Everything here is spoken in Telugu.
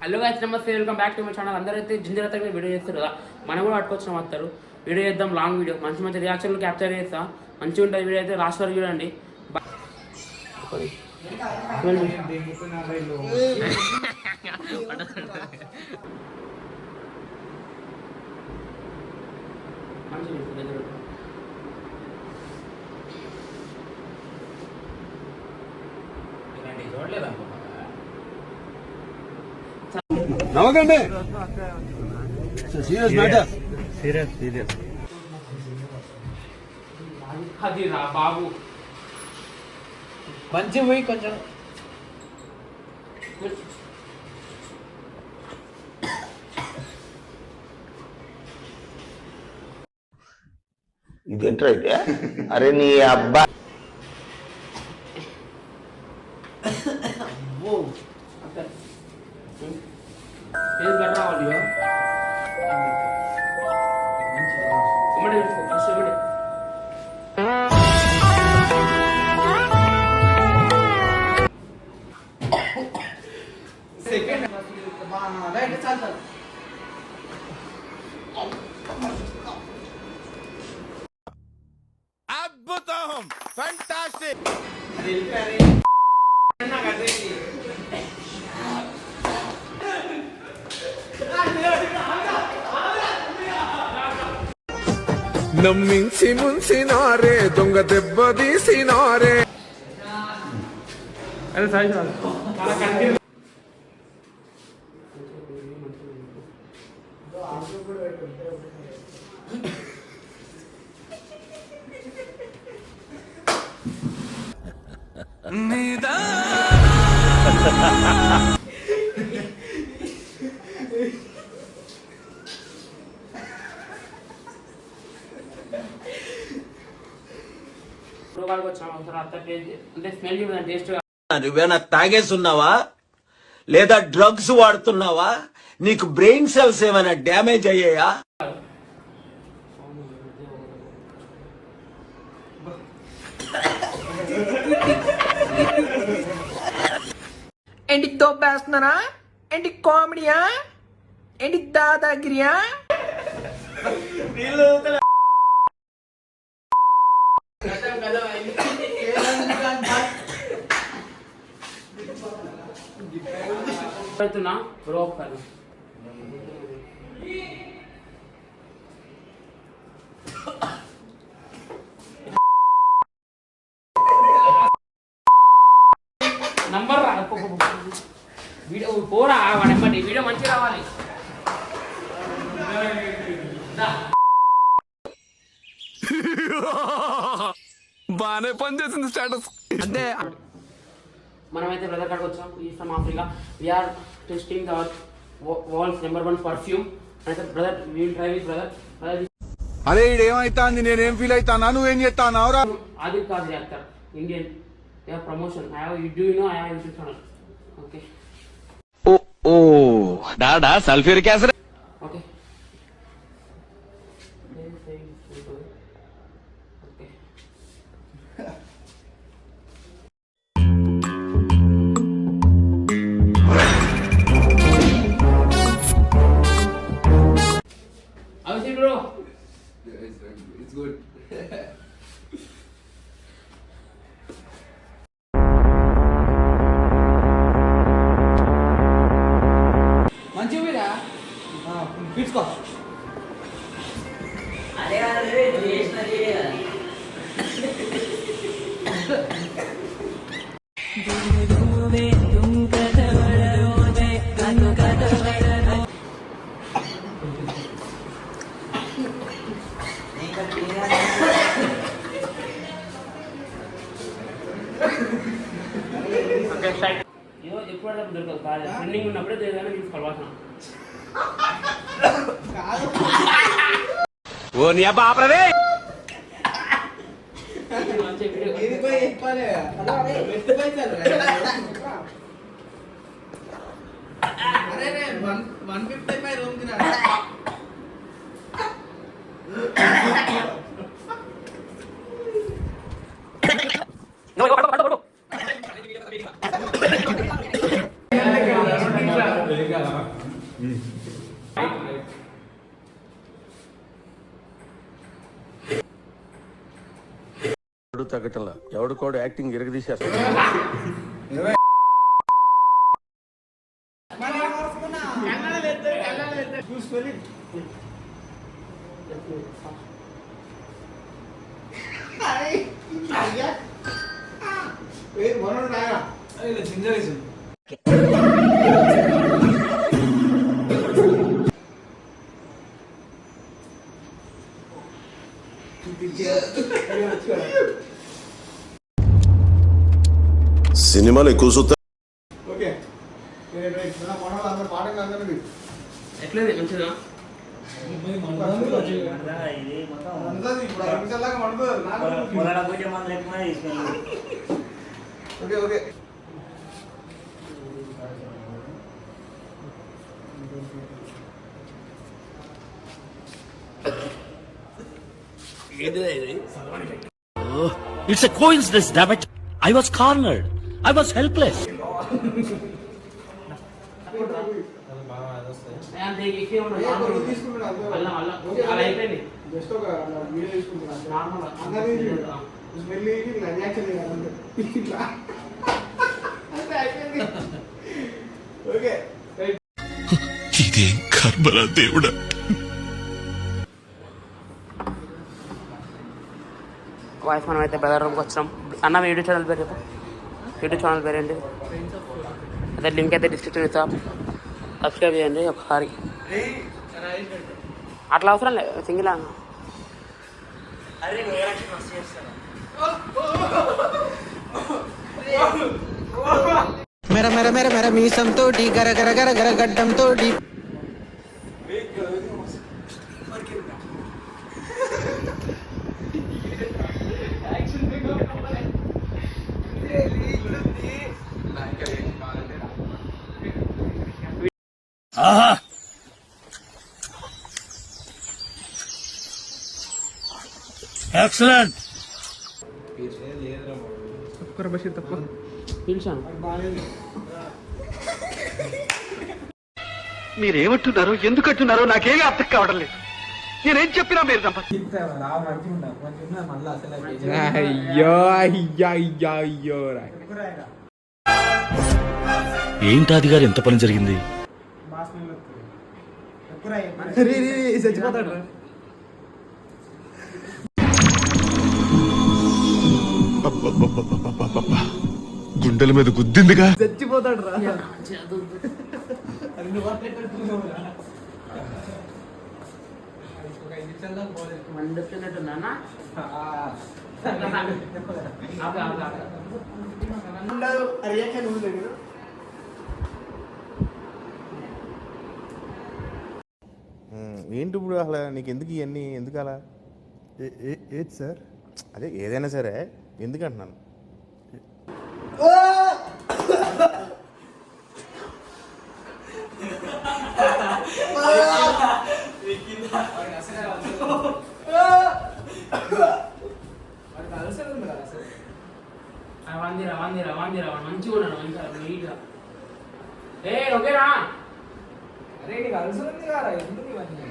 హలో గైస్ నమస్తే, welcome back to my channel. అందరైతే జింజర్ వీడియో చేస్తారు కదా, మనం కూడా పట్టుకొచ్చిన వస్తారు. వీడియో చేద్దాం, లాంగ్ వీడియో, మంచి మంచి రియాక్షన్లు క్యాప్చర్ చేస్తా. మంచిగా ఉంటుంది వీడియో అయితే, లాస్ట్ వరకు చూడండి. నవ్వకండి, సీరియస్ మ్యాటర్. సీరియస్ అది రా బాబు, మంచి పోయి కొంచెం ఇదేంట్రా అయితే? అరే నీ అబ్బా రావాలి సెకండ్ చాలు అద్భుతం, ఫెంటాస్టిక్. నమ్మించి ముంచినారే, దొంగ దెబ్బ తీసినారే. అదే సాయి సార్ నువ్వేనా తాగేస్తున్నావా లేదా డ్రగ్స్ వాడుతున్నావా? నీకు బ్రెయిన్ సెల్స్ ఏమైనా డ్యామేజ్ అయ్యాయా? ఏంటి తోపేస్తున్నారా? ఏంటి కామెడీయా? ఏంటి దాదాగిరియా? బ్రో ఒకసారి నంబర్ రా, వీడియో పోరా వాడెంబడి, వీడియో మంచిగా రావాలి. బానే పనిచేసింది స్టేటస్. అంతే. మనమైతే బ్రదర్ కాడికి వచ్చాం. Is from Africa. We are testing our worlds #1 perfume. అయితే brother we will try with brother. అరే ఇదేమైతాంది, నేనేం ఫీల్ అవుతానా, నువ్వేం చేస్తావు? ఆదిల్ కాజ్ actor, Indian. Yeah promotion. I have, do you know I have YouTube channel. Okay oh డాడా sulphuric acid. Okay bro. It's good. మంచి పోయిరా తీసుకో. ఎప్పుడు దొరకదు, ట్రెండింగ్ ఉన్నప్పుడే ఏదైనా తీసుకోవాలి. ఓ నీ అబ్బా ఆపరదే. అరే 155 రూమ్ కి తగ్గటంలా ఎవడు కూడా యాక్టింగ్ ఇరగదీసేస్తాడు. జింజర్ సినిమాలు ఎక్కువ చూస్తా. ఓకే అందరు పాఠం అందరిది ఎట్లేదు మంచిదా ఇప్పుడు 5 నిమిషాలాగా మండుతుంది. Okay okay it's a coincidence damn it. I was cornered. I was helpless. అలా అయిపోయింది. జస్ట్ ఒక వీడియో తీసుకుంటున్నాను. అందరినీ స్మెల్ రియాక్షన్ ఇట్లా అంతే అయిపోయింది. ఓకే ఇదేం కర్మరా దేవుడా. వాయిస్ మనం అయితే బెదర్ రూమ్కి వచ్చినాం. అన్న మీ యూట్యూబ్ ఛానల్ పేరు చెప్పు. యూట్యూబ్ ఛానల్ పేరు ఏంటి? అదే లింక్ అయితే డిస్క్రిప్షన్ ఇస్తా. సబ్స్క్రైబ్ చేయండి ఒకసారి. అట్లా అవసరం లేదు, సింగిల్ అన్న. మెర మెర మెర మెర మీసంతో గర గర గర గర గడ్డంతో ఎక్సలెంట్. పిలిచాను. మీరేమంటున్నారు, ఎందుకంటున్నారో నాకేమీ అర్థం కావడం లేదు. నేనేం చెప్పినా మీరు అయ్యో అయ్యో అయ్యో అయ్యో ఏంటాది గారు, ఎంత పని జరిగింది? చచ్చిపోతాడు. గుండెల మీద గుద్దిందిగా. చచ్చిపోతాడు రా. మండుతున్నట్టున్నా ఏంటి ఇప్పుడు అసలు నీకు ఎందుకు ఇవన్నీ ఎందుకు అలా? ఏది సార్? అదే ఏదైనా సరే ఎందుకు అంటున్నాను. మంచిగా ఉన్నాడు, మంచిగా నీట్గా. ఓకేనా? అరే నీకు అలసలు ఉంది కదా ఎందుకు ఇవన్నీ?